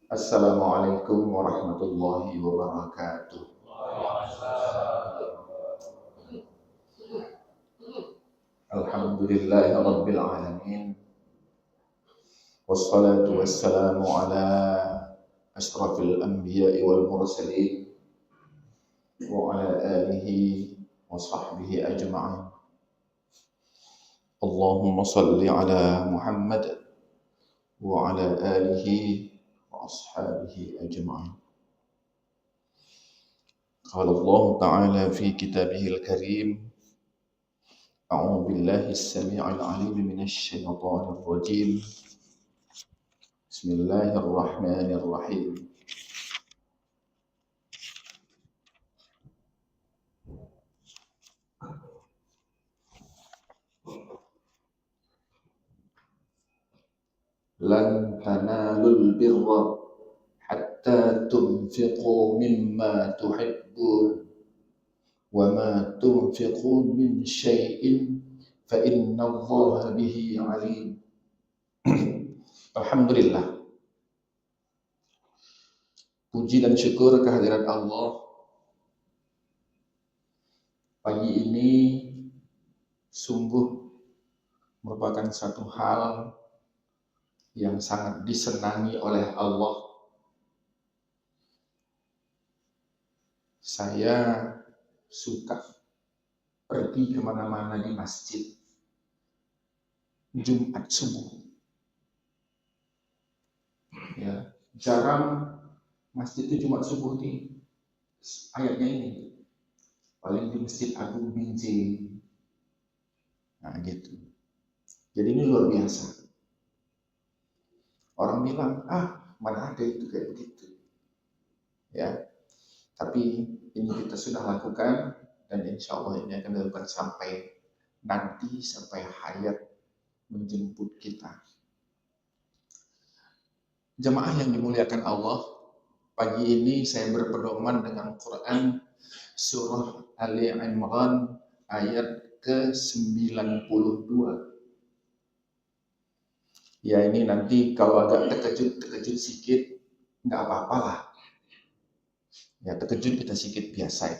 Assalamualaikum warahmatullahi wabarakatuh. Alhamdulillahi rabbil alamin. Wassalatu wassalamu ala ashrafil anbiya'i wal mursalin wa ala alihi wa sahbihi ajma'in. Allahumma salli ala Muhammad wa ala alihi wa ashabihi ajma'in. Qala Allah ta'ala fi kitabihil karim. أعوذ بالله السميع العليم من الشيطان الرجيم. بسم الله الرحمن الرحيم. لن تنالوا البر حتى تنفقوا مما تحبون وما تنفقوا من شيء فإن الله به عليم. Alhamdulillah, puji dan syukur kehadirat Allah. Pagi ini sungguh merupakan satu hal yang sangat disenangi oleh Allah. Saya suka pergi kemana-mana di masjid Jumat subuh. Ya, jarang masjid itu Jumat subuh nih. Ayatnya ini paling di Masjid Agung Binjai. Nah gitu. Jadi ini luar biasa. Orang bilang, mana ada itu kayak begitu. Ya, tapi ini kita sudah lakukan dan insya Allah ini akan dilakukan sampai nanti, sampai hayat menjemput kita. Jemaah yang dimuliakan Allah, pagi ini saya berpedoman dengan Quran surah Ali Imran ayat ke-92. Ya ini nanti kalau agak terkejut sedikit, nggak apa-apa lah. Ya terkejut kita sedikit biasa.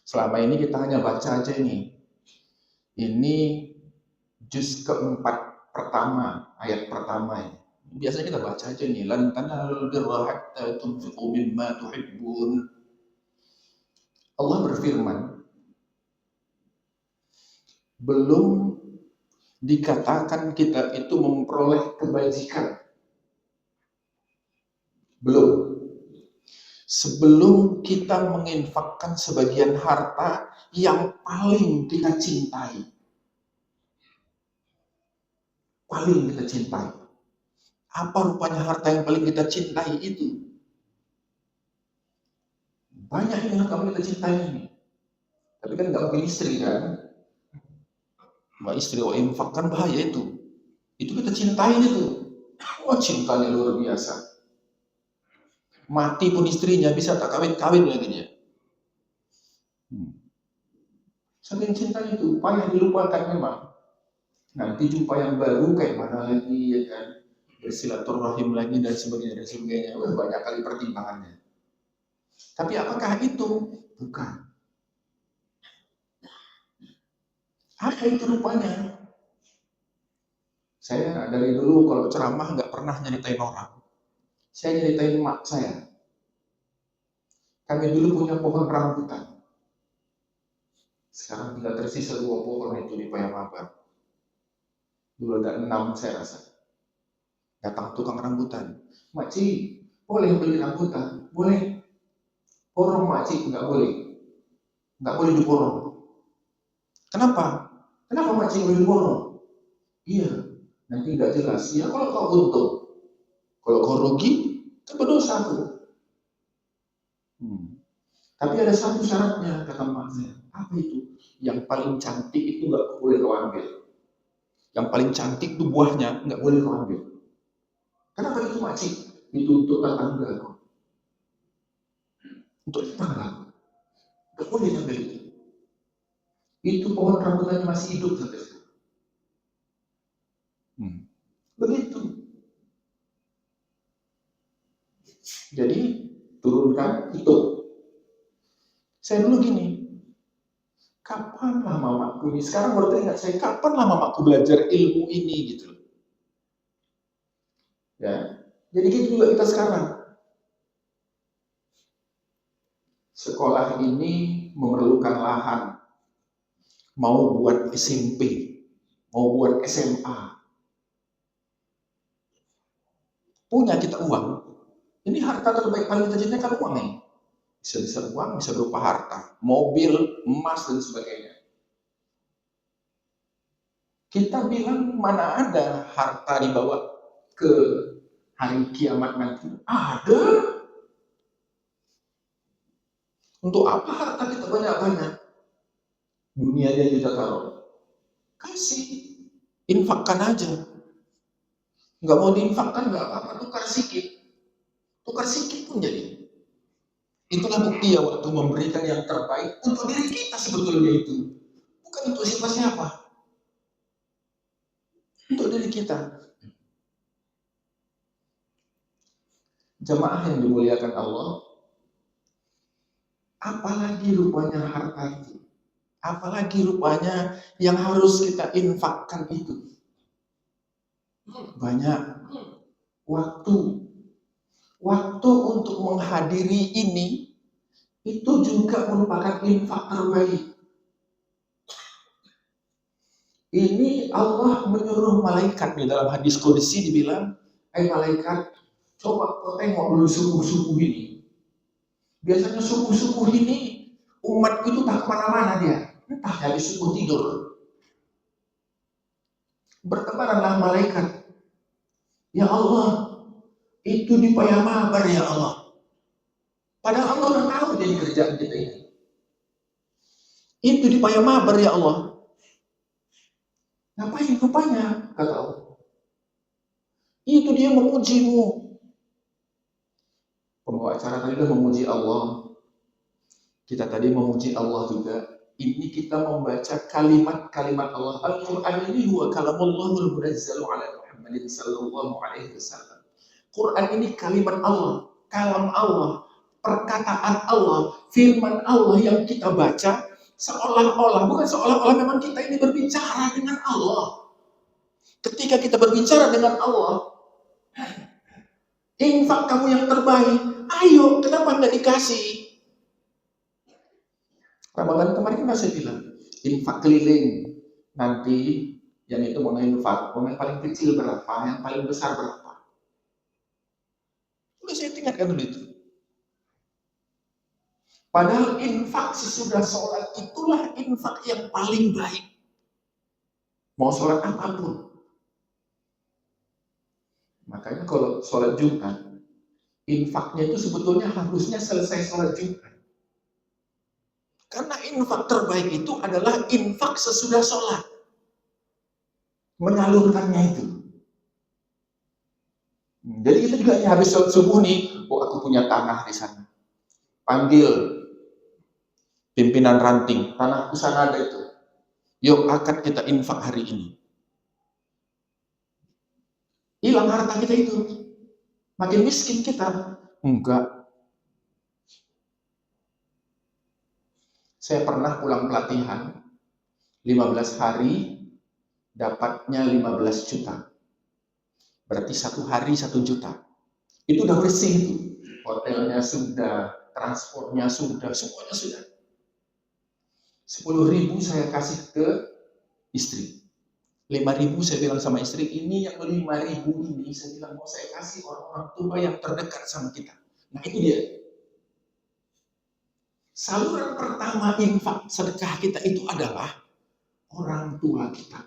Selama ini kita hanya baca aja ini. Ini juz keempat pertama, ayat pertama ini. Biasanya kita baca aja nih, lan tanalul birra hatta tunfiqu mimma tuhibbun. Allah berfirman, belum dikatakan kita itu memperoleh kebajikan. Belum. Sebelum kita menginfakkan sebagian harta yang paling kita cintai. Paling kita cintai. Apa rupanya harta yang paling kita cintai itu? Banyak yang kamu kita cintai ini. Tapi kan nggak mungkin istri kan? Mbak istri infak kan bahaya itu. Itu kita cintai itu. Wah cintanya luar biasa. Mati pun istrinya bisa tak kawin-kawin lagi dia. Saking cintanya itu, payah dilupakan memang. Nanti jumpa yang baru kayak mana lagi ya kan? Bersilaturahim lagi dan sebagainya. Wah, banyak kali pertimbangannya. Tapi apakah itu? Bukan. Apa itu rupanya? Saya dari dulu kalau ceramah nggak pernah nyeritain orang. Saya nyeritain emak saya. Kami dulu punya pohon rambutan. Sekarang tinggal tersisa 2 pohon itu di Payamabar. Dulu ada 6 saya rasa. Datang tukang rambutan. Makci, boleh beli rambutan? Boleh. Borong makci, nggak boleh. Nggak boleh diborong. Kenapa? Kenapa makci boleh diborong? Iya, nanti nggak jelas. Ya kalau kau untung. Kalau kau rugi, kan berdosa aku. Tapi ada satu syaratnya, kata mak saya. Apa itu? Yang paling cantik itu nggak boleh kau ambil. Yang paling cantik itu buahnya nggak boleh kau ambil. Kenapa itu makcik? Itu untuk tetangga kau. Untuk tetangga. Nggak boleh ambil itu. Itu pohon rambutannya masih hidup sampai sekarang. Begitu. Jadi turunkan, hitung. Saya dulu gini, kapan lah mamaku ini? Sekarang baru teringat saya, kapan lah mamaku belajar ilmu ini gitu. Ya, jadi gitu juga kita sekarang. Sekolah ini memerlukan lahan. Mau buat SMP, mau buat SMA. Punya kita uang. Ini harta terbaik paling kita kan uang nih. Bisa uang, bisa berupa harta, mobil, emas, dan sebagainya. Kita bilang mana ada harta dibawa ke hari kiamat nanti? Ada. Untuk apa harta kita banyak-banyak? Dunia aja kita taruh. Kasih. Infakkan aja. Nggak mau diinfakkan, nggak apa-apa. Tukar sikit pun jadi. Itulah bukti ya waktu memberikan yang terbaik untuk diri kita sebetulnya itu. Bukan untuk siapa-siapa. Untuk diri kita. Jamaah yang dimuliakan Allah, apalagi rupanya harta itu. Apalagi rupanya yang harus kita infakkan itu. Banyak waktu. Waktu untuk menghadiri ini, itu juga merupakan infak terbaik. Ini Allah menyuruh malaikat di dalam hadis qudsi dibilang, malaikat, coba kau tengok dulu subuh-subuh ini. Biasanya subuh-subuh ini umat itu tak kemana-mana dia. Entah dari subuh tidur. Bertebaranlah malaikat. Ya Allah, itu di Payamabar ya Allah. Padahal Allah udah tahu jadi kerjaan kita ini. Itu di Payamabar ya Allah. Ngapain rupanya? Kata Allah. Itu dia memujimu. Pembawa acara tadi udah memuji Allah. Kita tadi memuji Allah juga. Ini kita membaca kalimat-kalimat Allah. Al-Quran ini huwa kalamullahul munazzalu ala Muhammadin sallallahu alaihi wasallam. Quran ini kalimat Allah, kalam Allah, perkataan Allah, firman Allah yang kita baca seolah-olah, bukan seolah-olah memang kita ini berbicara dengan Allah. Ketika kita berbicara dengan Allah, infak kamu yang terbaik, ayo, kenapa nggak dikasih? Ramadan kemarin kan saya bilang, infak keliling. Nanti yang itu mau infak, yang paling kecil berapa, yang paling besar berapa. Udah saya tinggalkan dulu itu. Padahal infak sesudah sholat itulah infak yang paling baik. Mau sholat apapun. Makanya kalau sholat Jumat, infaknya itu sebetulnya harusnya selesai sholat Jumat. Karena infak terbaik itu adalah infak sesudah sholat. Menyalurkannya itu. Jadi kita juga habis sholat subuh nih, aku punya tanah di sana. Panggil pimpinan ranting, tanahku sana ada itu. Yuk akad kita infak hari ini. Hilang harta kita itu. Makin miskin kita. Enggak. Saya pernah pulang pelatihan, 15 hari, dapatnya 15 juta. Berarti 1 hari 1 juta. Itu udah bersih itu. Hotelnya sudah, transportnya sudah, semuanya sudah. 10.000 saya kasih ke istri. 5.000 saya bilang sama istri, ini yang 5.000 ini saya bilang mau saya kasih orang-orang tua yang terdekat sama kita. Nah itu dia. Saluran pertama infak sedekah kita itu adalah orang tua kita.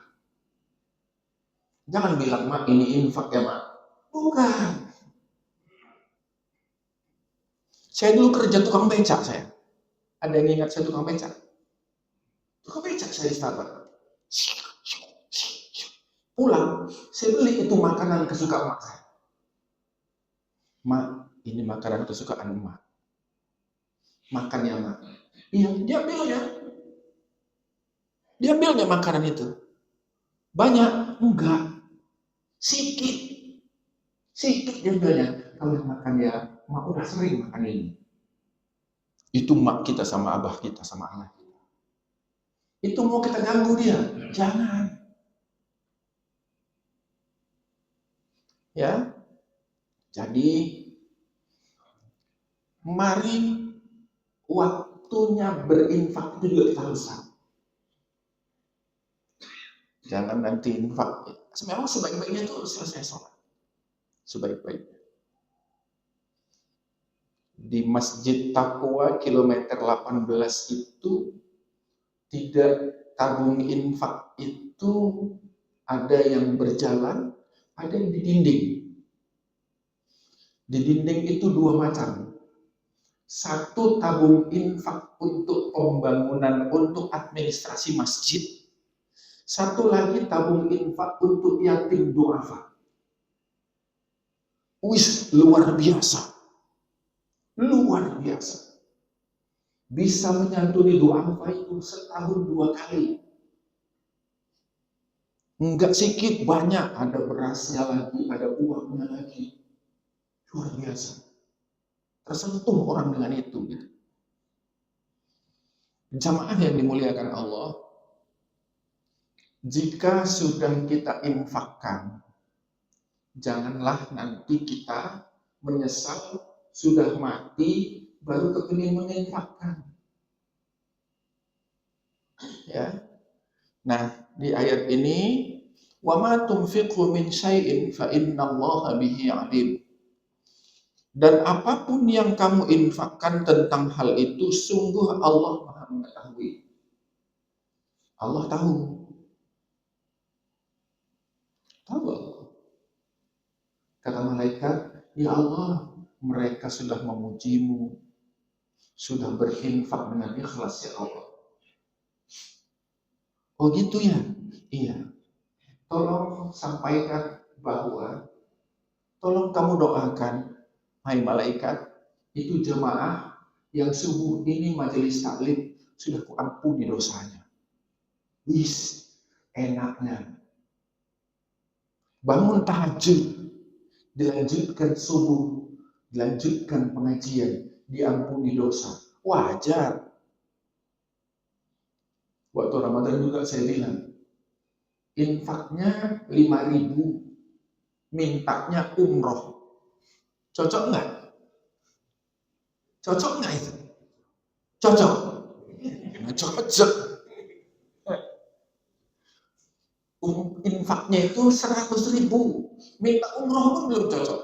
Jangan bilang, Mak, ini infak ya, Mak. Bukan. Saya dulu kerja tukang becak saya. Ada yang ingat saya tukang becak? Tukang becak saya di Starbucks. Pulang, saya beli itu makanan kesukaan Mak saya. Mak, ini makanan kesukaan Mak. Makan ya, Mak. Iya, dia ambilnya makanan itu. Banyak? Enggak. Sikit dia ambilnya. Kamu makan ya. mak udah sering makan ini. Itu mak kita sama abah kita sama anak kita. Itu mau kita ganggu dia? Jangan. Ya. Jadi mari waktunya berinfak itu juga kita harus tahu. Jangan nanti infak. Memang sebaik-baiknya itu selesai sholat. Sebaik-baiknya. Di Masjid Taqwa kilometer 18 itu tidak tabung infak itu ada yang berjalan, ada yang di dinding. Di dinding itu dua macam. Satu tabung infak untuk pembangunan, untuk administrasi masjid. Satu lagi tabung infak untuk yatim duafa. Wis, luar biasa. Luar biasa. Bisa menyantuni duafa itu setahun 2 kali. Enggak sedikit, banyak. Ada berasnya lagi, ada uangnya lagi. Luar biasa. Tersentuh orang dengan itu. Gitu. Jamaah yang dimuliakan Allah, jika sudah kita infakkan, janganlah nanti kita menyesal sudah mati baru kepingin menginfakkan. Ya. Nah, di ayat ini, wa ma tunfiqu min syai'in fa innallaha bihi 'alim. Dan apapun yang kamu infakkan tentang hal itu, sungguh Allah Maha mengetahui. Allah tahu. Tahu Allah. Kata malaikat, ya Allah, mereka sudah memujimu, sudah berinfak dengan ikhlas ya Allah. Oh gitu ya? Iya. Tolong sampaikan bahwa, tolong kamu doakan, hai malaikat, itu jemaah yang subuh ini majelis taklim sudah kuampuni dosanya. Wis, enaknya. Bangun tahajud, dilanjutkan subuh, dilanjutkan pengajian, diampuni dosa. Wajar. Waktu Ramadan juga saya bilang, infaknya 5.000, mintanya umroh. Cocok nggak? Cocok nggak itu? Cocok? Cocok. Infaknya itu 100.000, minta umroh pun belum cocok.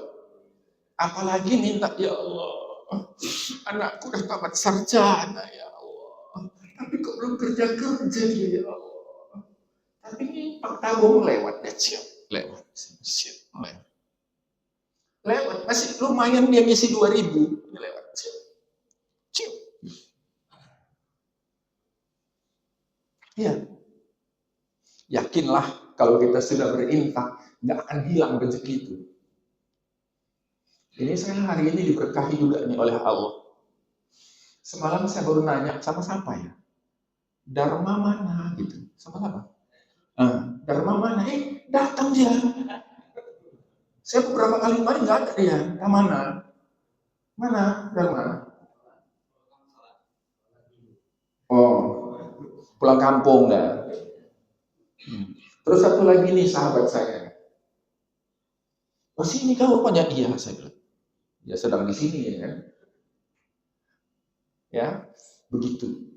Apalagi minta, ya Allah, anakku udah tamat sarjana ya Allah, tapi kok belum kerja ya Allah. Tapi infak tabung lewat deh, siap, lewat. Masih lumayan dia ngisi 2.000, lewat, siap. Ya, yakinlah kalau kita sudah berinfak, nggak akan hilang rezeki itu. Ini saya hari ini diberkahi juga nih oleh Allah. Semalam saya baru nanya sama siapa ya? Dharma mana gitu? Sama siapa? Dharma mana? Datang dia. Saya beberapa kali kemarin nggak ada dia. Mana? Mana Dharma? Oh, pulang kampung dah. Terus satu lagi nih sahabat saya. Oh sini kau rupanya? Iya, saya bilang. Ya sedang di sini ya kan. Ya, begitu.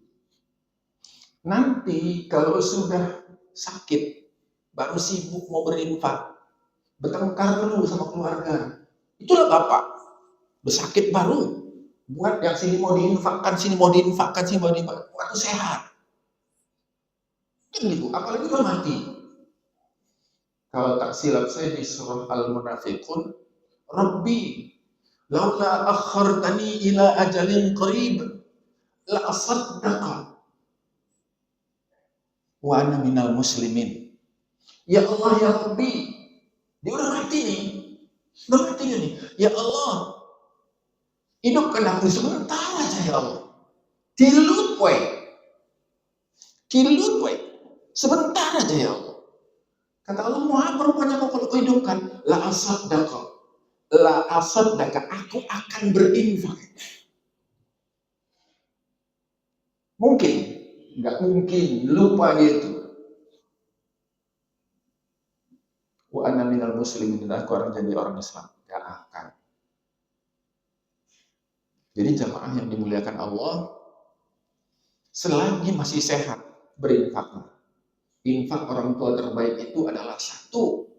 Nanti kalau sudah sakit, baru sibuk mau berinfak, bertengkar dulu sama keluarga. Itulah Bapak. Bersakit baru. Buat yang sini mau diinfakkan, sini mau diinfakkan. Waktu sehat. Kan gitu. Apalagi kalau mati. Kalau tak silap saya di surah Al-Munafiqun, Rabbi, laula akhartani ila ajalin qarib, la asaddaqa wa ana minal muslimin. Ya Allah, ya Rabbi, dia udah mati nih. Udah mati nih. Ya Allah, hidupkan aku sebentar aja ya Allah. Tilut we. Sebentar aja ya Allah. Kata Allah, mau apa rupanya kau kalau hidupkan? La asaddaqa. La asaddaka, aku akan berinfak. Mungkin? Nggak mungkin, lupa gitu. Wa ana minal muslimin, dan aku orang jadi orang Islam. Nggak akan. Jadi jamaah yang dimuliakan Allah, selagi masih sehat, berinfaklah. Infak orang tua terbaik itu adalah satu,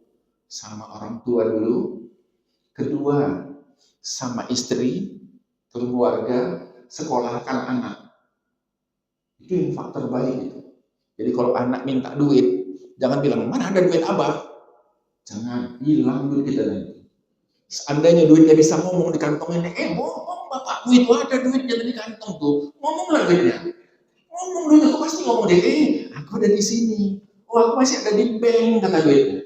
sama orang tua dulu. Kedua, sama istri, keluarga, sekolahkan anak. Itu infak terbaik itu. Jadi kalau anak minta duit, jangan bilang, mana ada duit abah? Jangan, hilang duit kita nanti. Seandainya duitnya bisa ngomong di kantong ini, ngomong bapakmu itu ada duitnya di kantong tuh. Ngomonglah duitnya. Ngomong duitnya tuh pasti ngomong deh, aku ada di sini. Oh, aku masih ada di bank, kata duitnya.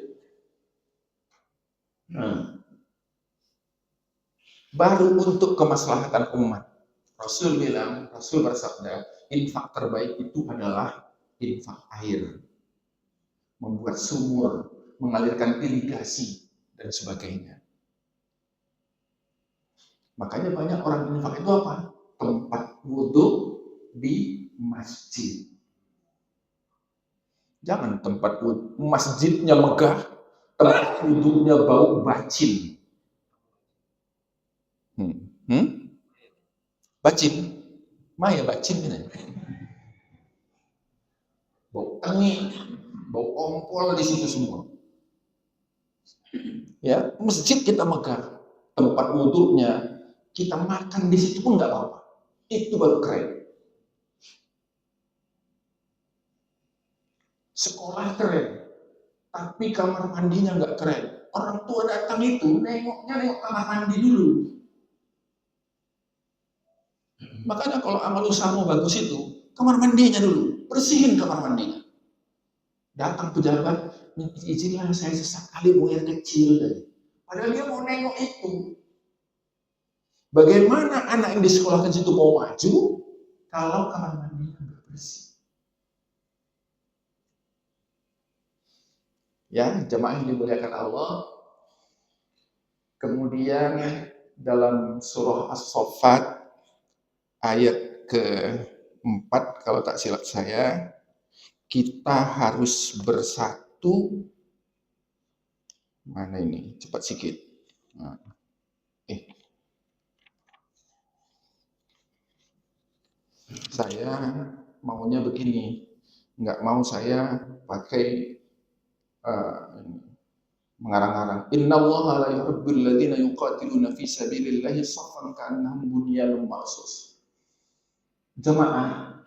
Nah, baru untuk kemaslahatan umat. Rasul bersabda, infak terbaik itu adalah infak air. Membuat sumur, mengalirkan irigasi, dan sebagainya. Makanya banyak orang infak itu apa? Tempat wudhu di masjid. Jangan tempat wudhu, masjidnya megah, tempat wudhunya bau bacin. Bacin? Maya bacin ini. Bau angin, bau kompol di situ semua. Ya, masjid kita megah, tempat wudhunya kita makan di situ pun nggak apa-apa. Itu baru keren. Sekolah keren, tapi kamar mandinya nggak keren. Orang tua datang itu nengok kamar mandi dulu. Makanya kalau amal usahamu bagus itu, kamar mandinya dulu, bersihin kamar mandinya. Datang pejabat, izinlah saya sesekali buang air kecil. Padahal dia mau nengok itu. Bagaimana anak yang disekolahkan situ mau maju kalau kamar mandinya nggak bersih? Ya, jemaah yang dimuliakan Allah. Kemudian dalam surah As-Saffat ayat ke-4 kalau tak silap saya, kita harus bersatu. Mana ini? Cepat sikit. Saya maunya begini, nggak mau saya pakai mengarang-arang. Inna Allaha la yuhibbul ladzina yuqatiluna fi sabilillahi saffan ka'annahum bunyanun marsus. Jemaah,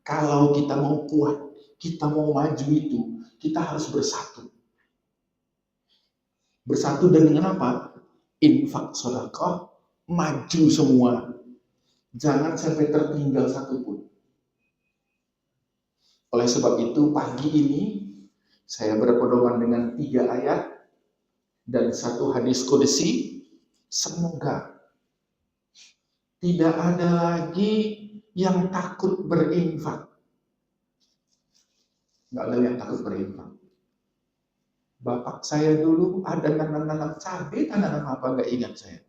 kalau kita mau kuat, kita mau maju itu, kita harus bersatu. Bersatu dengan apa? Infak, sedekah, maju semua. Jangan sampai tertinggal satupun. Oleh sebab itu, pagi ini saya berpedoman dengan 3 ayat dan 1 hadis qudsi. Semoga tidak ada lagi yang takut berinfak. Nggak ada yang takut berinfak. Bapak saya dulu ada nanam cabai, nanam apa nggak ingat saya.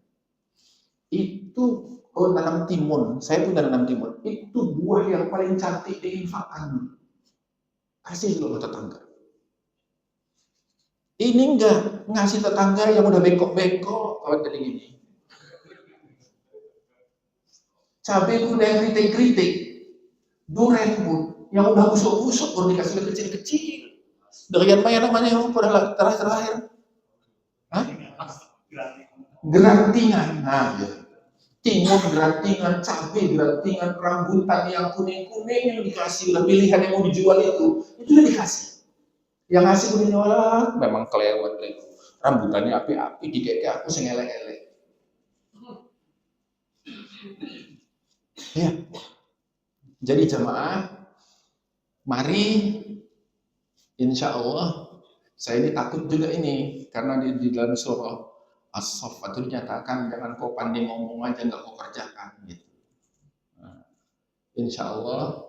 Itu nanam timun. Saya punya nanam timun. Itu buah yang paling cantik diinfakkan. Kasih dulu tetangga. Ini enggak ngasih tetangga yang udah bengkok-bengkok kawan tadi gini. Cabai udah yang kritik-kritik. Duren pun yang udah busuk-busuk baru dikasih kecil-kecil. Dengan apa yang namanya yang terakhir? Hah? Gerantingan. Nah, ya. Timun gerantingan, cabai gerantingan, rambutan yang kuning-kuning yang dikasih, pilihan yang mau dijual itu udah dikasih. Yang ngasih udah nyolak, memang kelewat itu. Rambutannya api-api, dikeke aku sengelek-elek. Ya. Jadi jemaah, mari insya Allah, saya ini takut juga ini, karena di dalam surah As-Saffat itu dinyatakan jangan kau pandai ngomong aja, nggak kau kerjakan gitu. Nah, insya Allah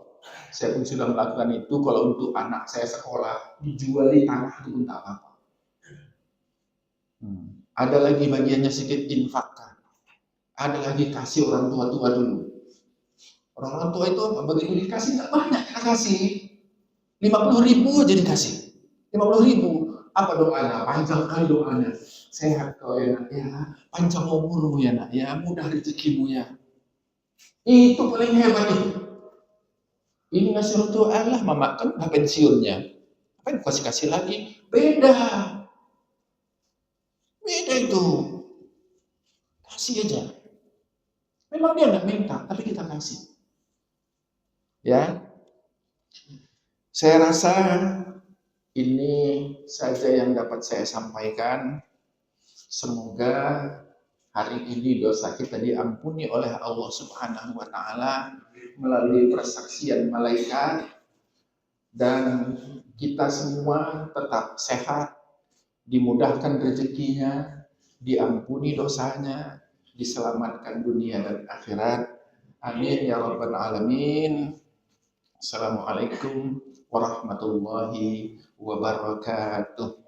saya pun sudah melakukan itu. Kalau untuk anak saya sekolah dijuali tanah itu tak apa-apa. Ada lagi bagiannya sedikit infakkan. Ada lagi kasih orang tua-tua dulu. Orang tua itu apa? Begitu dikasih nggak banyak, kita kasih 50.000 aja dikasih. 50.000. Apa doanya? Panjang kali doanya. Sehat kau ya nak ya, panjang umurmu ya nak ya, mudah rezekimu ya. Itu paling hebat itu. Ini ngasih untuk Allah, mama kan udah pensiunnya. Apa yang kasih lagi? Beda, beda itu. Kasih aja. Memang dia nggak minta, tapi kita kasih. Ya, saya rasa ini saja yang dapat saya sampaikan. Semoga hari ini dosa kita diampuni oleh Allah Subhanahu wa Ta'ala melalui persaksian malaikat, dan kita semua tetap sehat, dimudahkan rezekinya, diampuni dosanya, diselamatkan dunia dan akhirat. Amin ya rabbal alamin. Assalamualaikum warahmatullahi wabarakatuh.